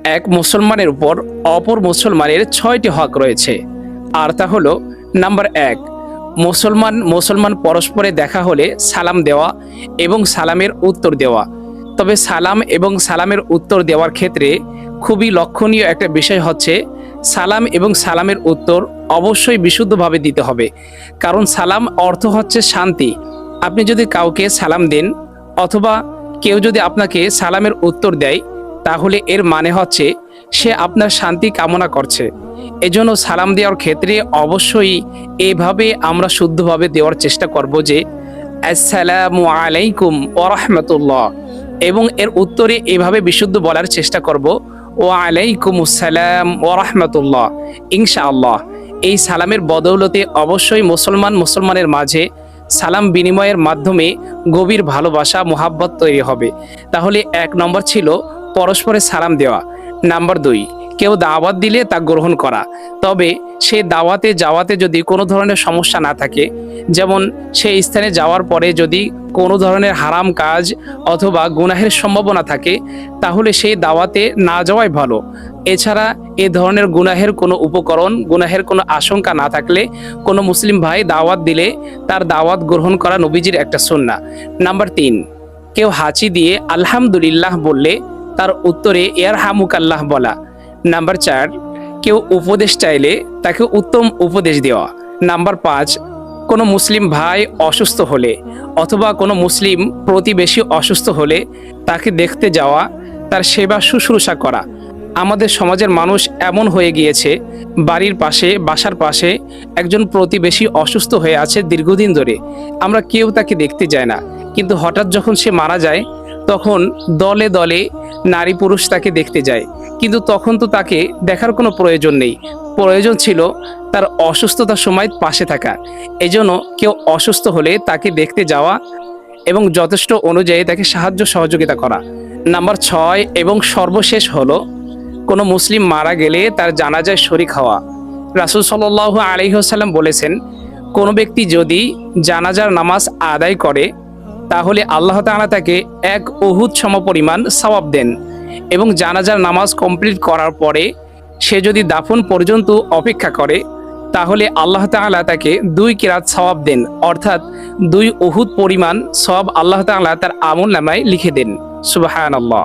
এক মুসলমানের উপর অপর মুসলমানের 6টি হক রয়েছে। আর তা হলো, নাম্বার 1, মুসলমান পরস্পরে দেখা হলে সালাম দেওয়া এবং সালামের উত্তর দেওয়া। তবে সালাম এবং সালামের উত্তর দেওয়ার ক্ষেত্রে খুবই লক্ষণীয় একটা বিষয় হচ্ছে, সালাম এবং সালামের উত্তর অবশ্যই বিশুদ্ধভাবে দিতে হবে। কারণ সালাম অর্থ হচ্ছে শান্তি। আপনি যদি কাউকে সালাম দেন অথবা কেউ যদি আপনাকে সালামের উত্তর দেয়, তাহলে এর মানে হচ্ছে সে আপনার শান্তি কামনা করছে। এজন্য সালাম দেওয়ার ক্ষেত্রে অবশ্যই এভাবে আমরা শুদ্ধভাবে দেওয়ার চেষ্টা করব যে আসসালামু আলাইকুম ওয়া রাহমাতুল্লাহ, এবং এর উত্তরে এভাবে বিশুদ্ধ বলার চেষ্টা করব ওয়া আলাইকুমুস সালাম ওয়া রাহমাতুল্লাহ। ইনশাআল্লাহ এই সালামের বদৌলতে অবশ্যই মুসলমানের মাঝে সালাম বিনিময়ের মাধ্যমে গভীর ভালোবাসা মোহাব্বত তৈরি হবে। তাহলে 1 নম্বর ছিল পরস্পরের সালাম দেওয়া। নাম্বার 2, কেউ দাওয়াত দিলে তা গ্রহণ করা। তবে সেই যাওয়াতে যদি কোনো ধরনের সমস্যা না থাকে, যেমন সেই স্থানে যাওয়ার পরে যদি কোনো ধরনের হারাম কাজ অথবা গুনাহের সম্ভাবনা থাকে, তাহলে সেই দাওয়াতে না যাওয়াই ভালো। এছাড়া এ ধরনের গুনাহের কোনো উপকরণ, গুনাহের কোনো আশঙ্কা না থাকলে কোনো মুসলিম ভাই দাওয়াত দিলে তার দাওয়াত গ্রহণ করা নবীজির একটা সুন্নাহ। নাম্বার 3, কেউ হাঁচি দিয়ে আলহামদুলিল্লাহ বললে তার উত্তরে ইয়ারহামুকাল্লাহ বলা। নাম্বার 4, কেউ উপদেশ চাইলে তাকে উত্তম উপদেশ দেওয়া। নাম্বার 5, কোনো মুসলিম ভাই অসুস্থ হলে অথবা কোনো মুসলিম প্রতিবেশী অসুস্থ হলে তাকে দেখতে যাওয়া, তার সেবা শুশ্রূষা করা। আমাদের সমাজের মানুষ এমন হয়ে গিয়েছে, বাসার পাশে একজন প্রতিবেশী অসুস্থ হয়ে আছে দীর্ঘদিন ধরে, আমরা কেউ তাকে দেখতে যায় না, কিন্তু হঠাৎ যখন সে মারা যায় তখন দলে দলে নারী পুরুষ তাকে দেখতে যায়। কিন্তু তখন তো তাকে দেখার কোনো প্রয়োজন নেই, প্রয়োজন ছিল তার অসুস্থতার সময় পাশে থাকা। এজন্য কেউ অসুস্থ হলে তাকে দেখতে যাওয়া এবং যথেষ্ট অনুযায়ী তাকে সাহায্য সহযোগিতা করা। নাম্বার 6 এবং সর্বশেষ হলো, কোনো মুসলিম মারা গেলে তার জানাজায় শরীক হওয়া। রাসূল সাল্লাল্লাহু আলাইহি ওয়াসাল্লাম বলেছেন, কোনো ব্যক্তি যদি জানাজার নামাজ আদায় করে তাহলে আল্লাহ তাআলা তাকে 1 উহুদ সমপরিমাণ সওয়াব দেন, এবং জানাজার নামাজ কমপ্লিট করার পরে সে যদি দাফন পর্যন্ত অপেক্ষা করে তাহলে আল্লাহ তাআলা তাকে 2 কিরাত সওয়াব দেন, অর্থাৎ 2 উহুদ পরিমাণ সওয়াব আল্লাহ তাআলা তার আমলনামায় লিখে দেন। সুবহানাল্লাহ।